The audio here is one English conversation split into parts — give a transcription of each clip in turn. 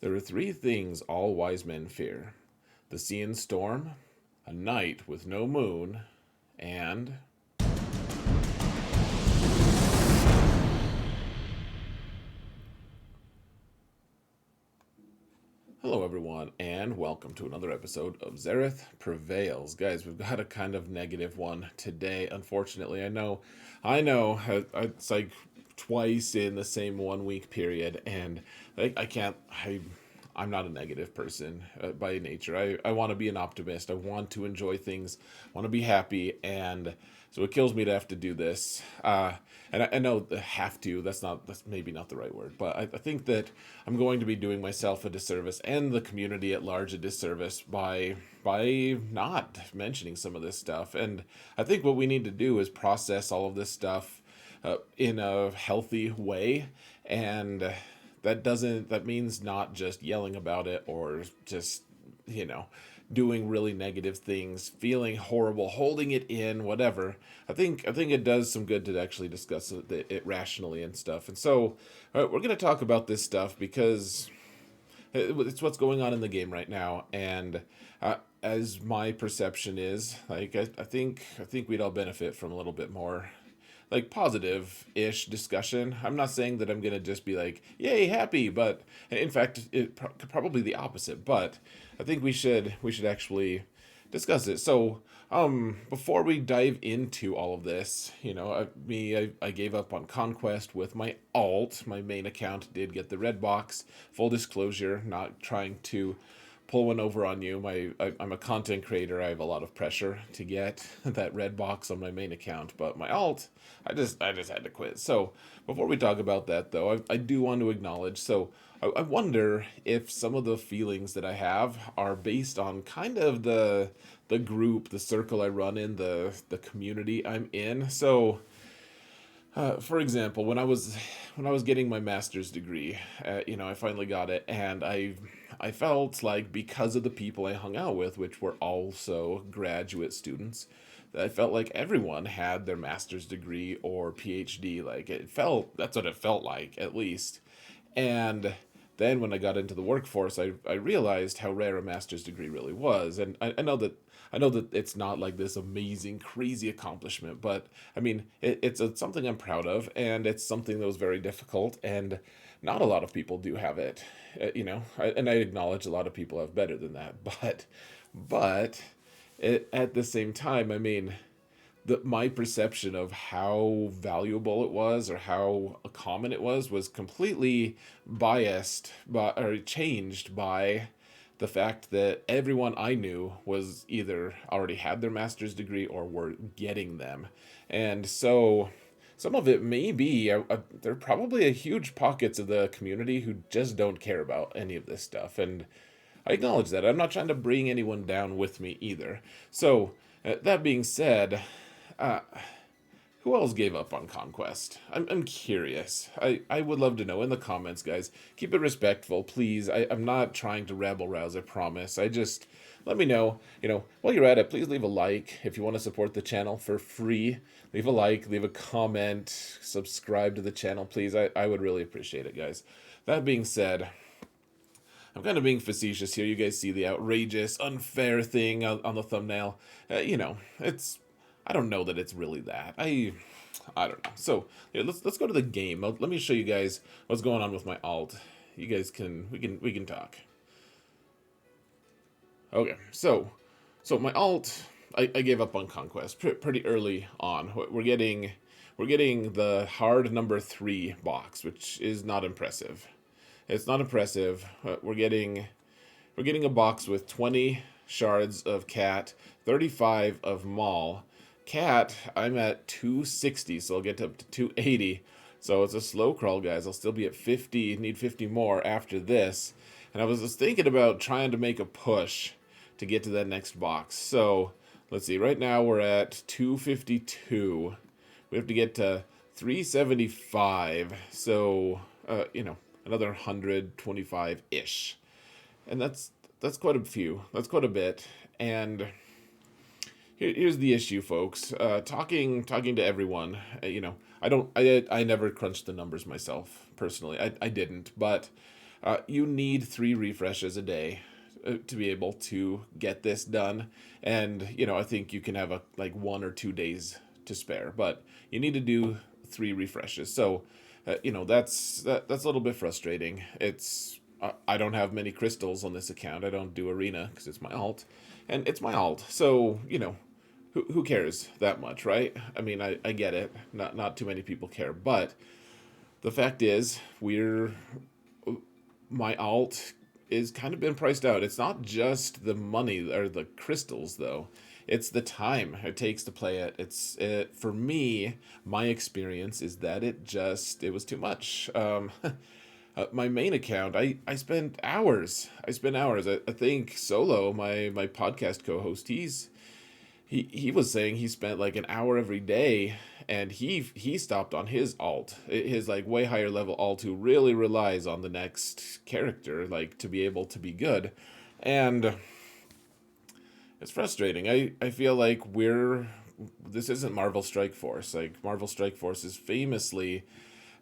There are three things all wise men fear: the sea and storm, a night with no moon, and. Hello, everyone, and welcome to another episode of Zareth Prevails. Guys, we've got a kind of negative one today, unfortunately. It's like twice in the same 1 week period, and I can't. I'm not a negative person by nature. I want to be an optimist. I want to enjoy things, want to be happy, and so it kills me to have to do this. And I know the have to, that's maybe not the right word, but I think that I'm going to be doing myself a disservice and the community at large a disservice by not mentioning some of this stuff. And I think what we need to do is process all of this stuff in a healthy way, and that means not just yelling about it or just you know doing really negative things, feeling horrible, holding it in, whatever. I think it does some good to actually discuss it rationally and stuff. And so we're going to talk about this stuff because it's what's going on in the game right now. And as my perception is, I think we'd all benefit from a little bit more like positive-ish discussion. I'm not saying that I'm gonna just be like, "Yay, happy," but in fact, probably the opposite. But I think we should actually discuss it. So, before we dive into all of this, I gave up on Conquest with my alt. My main account did get the red box. Full disclosure, not trying to pull one over on you. I'm a content creator. I have a lot of pressure to get that red box on my main account, but my alt, I just had to quit. So before we talk about that, though, I do want to acknowledge. So I wonder if some of the feelings that I have are based on kind of the group, the circle I run in, the community I'm in. So for example, when I was getting my master's degree, I finally got it, and I felt like because of the people I hung out with, which were also graduate students, that I felt like everyone had their master's degree or PhD. Like that's what it felt like, at least. And then when I got into the workforce, I realized how rare a master's degree really was. And I know that it's not like this amazing, crazy accomplishment, but I mean, it's something I'm proud of, and it's something that was very difficult, and not a lot of people do have it. And I acknowledge a lot of people have better than that, but at the same time, I mean, my perception of how valuable it was or how common it was completely biased or changed by the fact that everyone I knew was either already had their master's degree or were getting them. And so some of it may be, there are probably a huge pockets of the community who just don't care about any of this stuff. And I acknowledge that. I'm not trying to bring anyone down with me either. So, that being said, uh, who else gave up on Conquest? I'm curious. I would love to know in the comments, guys. Keep it respectful, please. I'm not trying to rabble rouse, I promise. I just, let me know. While you're at it, please leave a like if you want to support the channel for free. Leave a like, leave a comment, subscribe to the channel, please. I would really appreciate it, guys. That being said, I'm kind of being facetious here. You guys see the outrageous, unfair thing on the thumbnail. It's. I don't know that it's really that. I don't know. So yeah, let's go to the game. Let me show you guys what's going on with my alt. You guys we can talk. Okay, so my alt, I gave up on Conquest pretty early on. We're getting the hard number 3 box, which is not impressive. It's not impressive. We're getting a box with 20 shards of cat, 35 of maul. Cat, I'm at 260, so I'll get up to 280. So it's a slow crawl, guys. I'll still be at 50, need 50 more after this. And I was just thinking about trying to make a push to get to that next box. So let's see, right now we're at 252. We have to get to 375. So, another 125-ish. And that's quite a few. That's quite a bit. And here's the issue, folks. Talking to everyone. I never crunched the numbers myself personally. I didn't, but You need 3 refreshes a day to be able to get this done. And, I think you can have like 1 or 2 days to spare, but you need to do 3 refreshes. So, that's a little bit frustrating. I don't have many crystals on this account. I don't do arena because it's my alt, and it's my alt. So, who cares that much, right? I mean, I get it. Not too many people care, but the fact is, my alt is kind of been priced out. It's not just the money or the crystals though. It's the time it takes to play it. For me, my experience is that it was too much. My main account, I spent hours. I think Solo, my podcast co-host, he was saying he spent like an hour every day, and he stopped on his alt, his like way higher level alt, who really relies on the next character like to be able to be good. And it's frustrating. I feel like this isn't Marvel Strike Force. Like, Marvel Strike Force is famously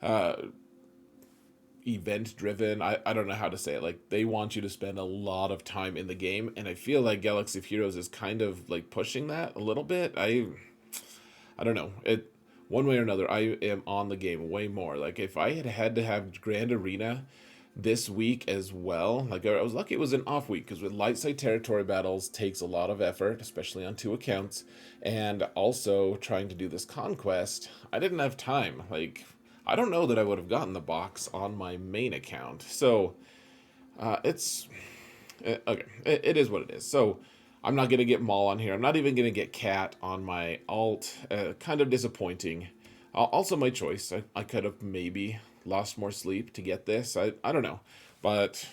uh event driven. I don't know how to say it. Like, they want you to spend a lot of time in the game, and I feel like Galaxy of Heroes is kind of like pushing that a little bit. I don't know. It One way or another, I am on the game way more. Like, if I had to have Grand Arena this week as well, like, I was lucky it was an off week, because with light side territory battles takes a lot of effort, especially on 2 accounts, and also trying to do this conquest, I didn't have time. Like, I don't know that I would have gotten the box on my main account. So it's okay. It is what it is. So I'm not gonna get Maul on here. I'm not even gonna get Cat on my alt. Kind of disappointing. Also, my choice. I could have maybe lost more sleep to get this. I don't know, but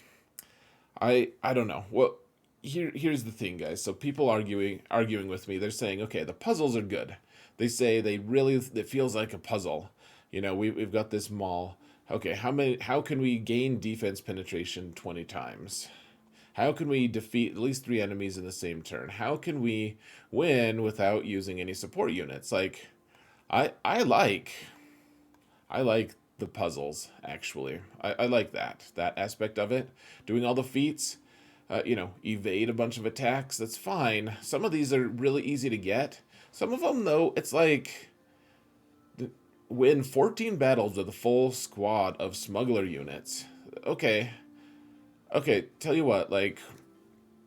I don't know. Well, here's the thing, guys. So people arguing with me. They're saying, okay, the puzzles are good. They say it feels like a puzzle. We've got this Maul. Okay, how can we gain defense penetration 20 times? How can we defeat at least 3 enemies in the same turn? How can we win without using any support units? Like, I I like I like the puzzles, actually. I like that aspect of it. Doing all the feats, evade a bunch of attacks, that's fine. Some of these are really easy to get. Some of them, though, it's like win 14 battles with a full squad of smuggler units. Okay, okay, tell you what, like,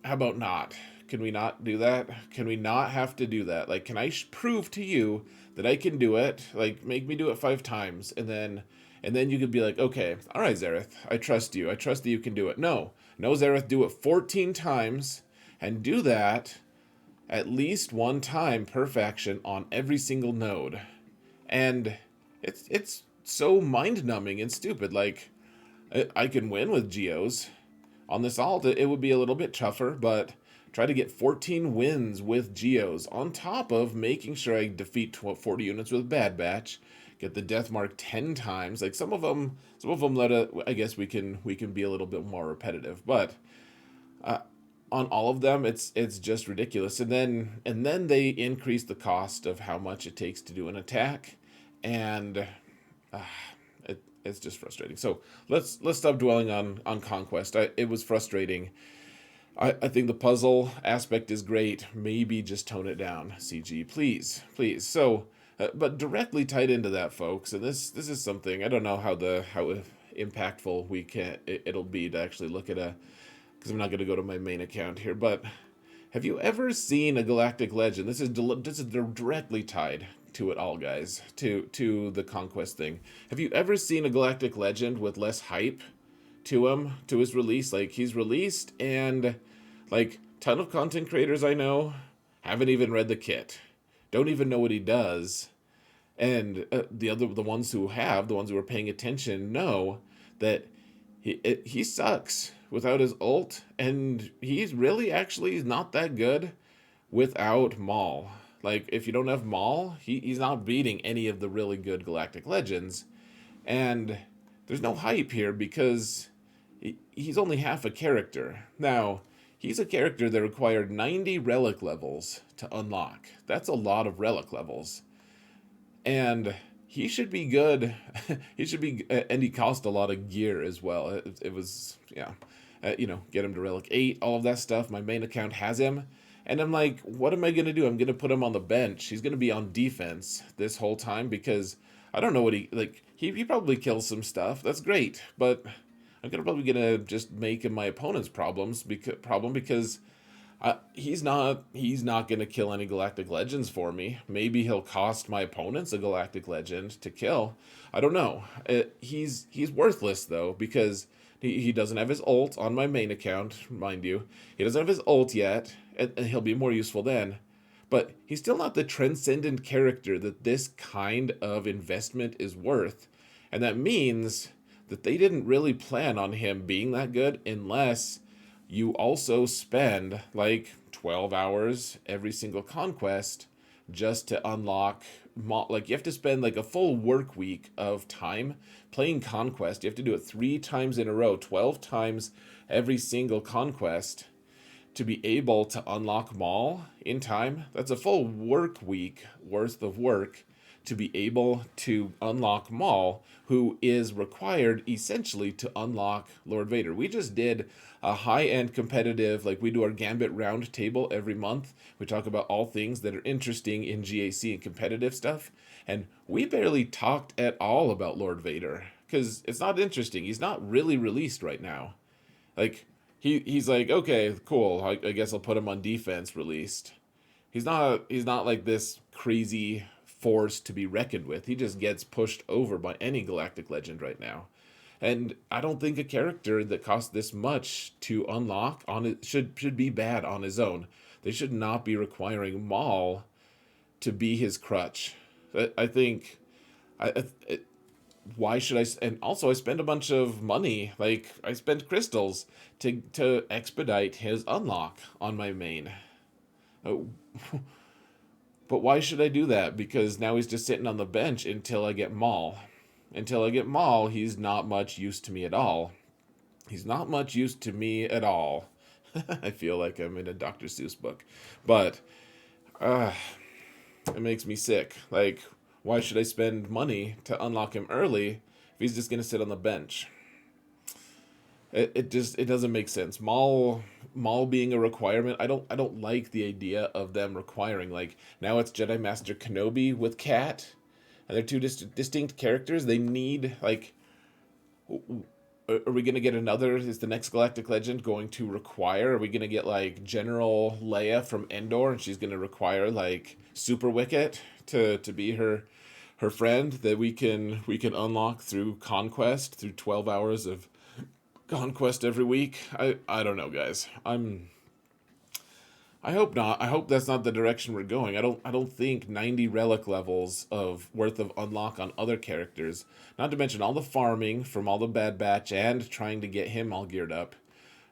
how about not? Can we not do that? Can we not have to do that? Like, can I prove to you that I can do it? Like, make me do it 5 times, and then you could be like, okay, all right, Zareth, I trust you. I trust that you can do it. No, no, Zareth, do it 14 times, and do that at least 1 time per faction on every single node. And it's so mind numbing and stupid. Like, I can win with Geos on this alt. It would be a little bit tougher, but try to get 14 wins with Geos on top of making sure I defeat 40 units with Bad Batch, get the death mark 10 times. Like, some of them I guess we can be a little bit more repetitive, but on all of them it's just ridiculous. And then they increase the cost of how much it takes to do an attack, and it's just frustrating. So let's stop dwelling on Conquest. It was frustrating. I think the puzzle aspect is great. Maybe just tone it down, CG, please, please. So, but directly tied into that, folks, and this is something I don't know how impactful it'll be to actually look at because I'm not going to go to my main account here. But have you ever seen a Galactic Legend? This is directly tied to it all, guys. To the Conquest thing. Have you ever seen a Galactic Legend with less hype to his release? Like, he's released, and like, ton of content creators I know haven't even read the kit, don't even know what he does, and the ones who are paying attention know that he sucks without his ult, and he's really actually not that good without Maul. Like, if you don't have Maul, he's not beating any of the really good Galactic Legends, and there's no hype here because he's only half a character. Now, he's a character that required 90 relic levels to unlock. That's a lot of relic levels. And he should be good. He should be, and he cost a lot of gear as well. It was, yeah, get him to Relic 8, all of that stuff. My main account has him. And I'm like, what am I going to do? I'm going to put him on the bench. He's going to be on defense this whole time because I don't know what he probably kills some stuff. That's great. But probably going to just make him my opponent's problem because he's not gonna kill any Galactic Legends for me. Maybe he'll cost my opponents a Galactic Legend to kill. I don't know. He's worthless though because he doesn't have his ult on my main account, mind you. He doesn't have his ult yet, and he'll be more useful then. But he's still not the transcendent character that this kind of investment is worth, and that means that they didn't really plan on him being that good unless you also spend like 12 hours every single conquest just to unlock like you have to spend like a full work week of time playing conquest. You have to do it 3 times in a row, 12 times every single conquest to be able to unlock Maul in time. That's a full work week worth of work to be able to unlock Maul, who is required essentially to unlock Lord Vader. We just did a high-end competitive, like we do our Gambit round table every month. We talk about all things that are interesting in GAC and competitive stuff, and we barely talked at all about Lord Vader because it's not interesting. He's not really released right now. Like he's like, okay, cool. I guess I'll put him on defense released. He's not like this crazy force to be reckoned with. He just gets pushed over by any Galactic Legend right now. And I don't think a character that costs this much to unlock on it should be bad on his own. They should not be requiring Maul to be his crutch. I think why should I? And also, I spend a bunch of money. Like I spent crystals to expedite his unlock on my main. Oh, but why should I do that? Because now he's just sitting on the bench until I get Maul. Until I get Maul, he's not much use to me at all. He's not much use to me at all. I feel like I'm in a Dr. Seuss book. But it makes me sick. Like, why should I spend money to unlock him early if he's just going to sit on the bench? It doesn't make sense. Maul being a requirement. I don't like the idea of them requiring, like, now it's Jedi Master Kenobi with Cat, and they're two distinct characters. They need, like, are we gonna get another? Is the next Galactic Legend going to require? Are we gonna get like General Leia from Endor, and she's gonna require like Super Wicket to be her friend that we can unlock through Conquest, through 12 hours of Conquest every week? I don't know, guys. I hope not. I hope that's not the direction we're going. I don't think 90 relic levels of worth of unlock on other characters, not to mention all the farming from all the Bad Batch and trying to get him all geared up,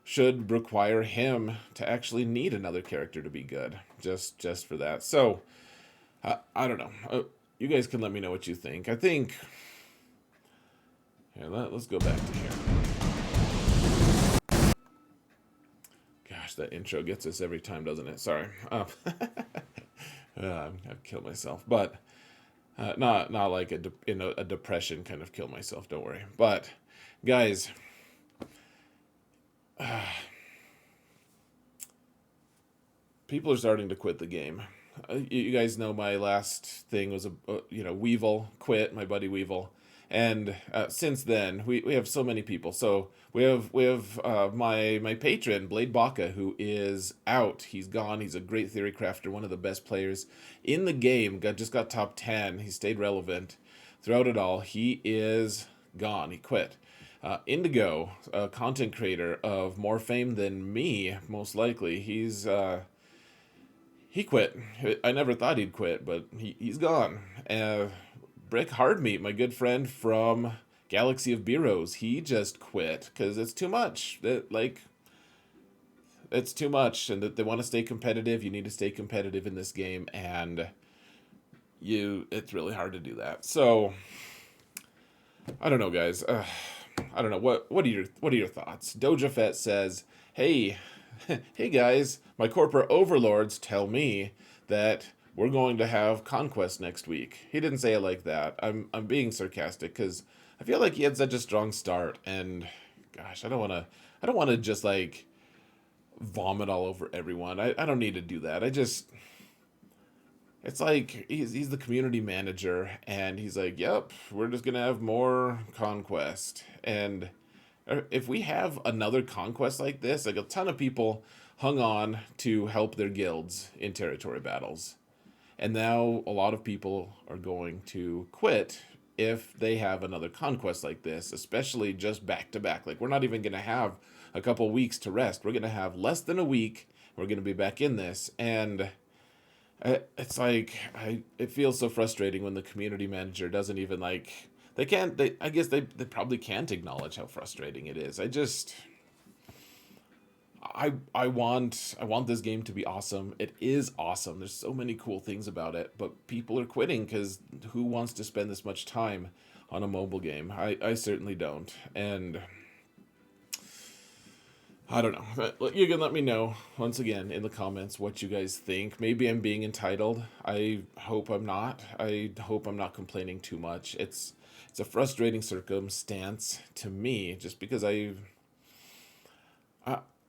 should require him to actually need another character to be good. Just for that. So I don't know. You guys can let me know what you think. I think. Yeah, let's go back to here. Gosh, that intro gets us every time, doesn't it? Sorry. I've killed myself, but not like in a depression kind of kill myself. Don't worry. But guys, people are starting to quit the game. You guys know my last thing was Weevil quit, my buddy Weevil, and since then we have so many people. So we have my patron Blade Baca, who is out. He's gone. He's a great theory crafter, one of the best players in the game. Just got top 10. He stayed relevant throughout it all. He is gone. He quit. Indigo, a content creator of more fame than me, most likely. He quit. I never thought he'd quit, but he's gone. Brick Hardmeat, my good friend from Galaxy of Beeros, he just quit because it's too much. It's too much, and that they want to stay competitive. You need to stay competitive in this game, and it's really hard to do that. So I don't know, guys. I don't know. What are your thoughts? Doja Fett says, "Hey, hey guys, my corporate overlords tell me that we're going to have Conquest next week. He didn't say it like that. I'm being sarcastic because I feel like he had such a strong start, and gosh, I don't want to just like vomit all over everyone. I don't need to do that. It's like he's the community manager, and he's like, "Yep, we're just gonna have more Conquest." And if we have another Conquest like this, like a ton of people hung on to help their guilds in territory battles, and now a lot of people are going to quit if they have another Conquest like this, especially just back to back. Like, we're not even gonna have a couple weeks to rest. We're gonna have less than a week. We're gonna be back in this, and it's like it feels so frustrating when the community manager doesn't even like they can't they I guess they probably can't acknowledge how frustrating it is. I want this game to be awesome. It is awesome. There's so many cool things about it, but people are quitting because who wants to spend this much time on a mobile game? I certainly don't. And I don't know. You can let me know once again in the comments what you guys think. Maybe I'm being entitled. I hope I'm not. I hope I'm not complaining too much. It's a frustrating circumstance to me, just because I,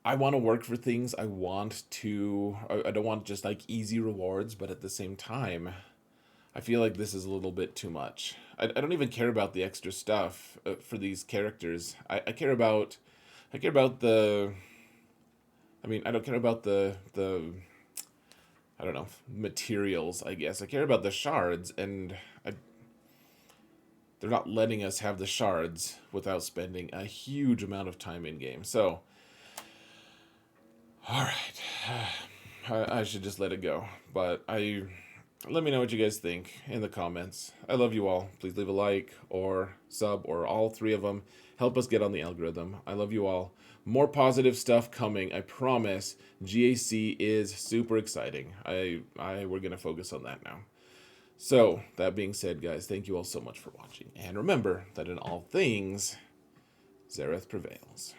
I want to work for things. I don't want just like easy rewards, but at the same time, I feel like this is a little bit too much. I don't even care about the extra stuff for these characters. I care about the. I mean, I don't care about the. I don't know, materials. I guess I care about the shards, and they're not letting us have the shards without spending a huge amount of time in game. So, all right, I should just let it go. But let me know what you guys think in the comments. I love you all. Please leave a like or sub or all three of them. Help us get on the algorithm. I love you all. More positive stuff coming. I promise. GAC is super exciting. We're gonna focus on that now. So that being said, guys, thank you all so much for watching. And remember that in all things, Zareth prevails.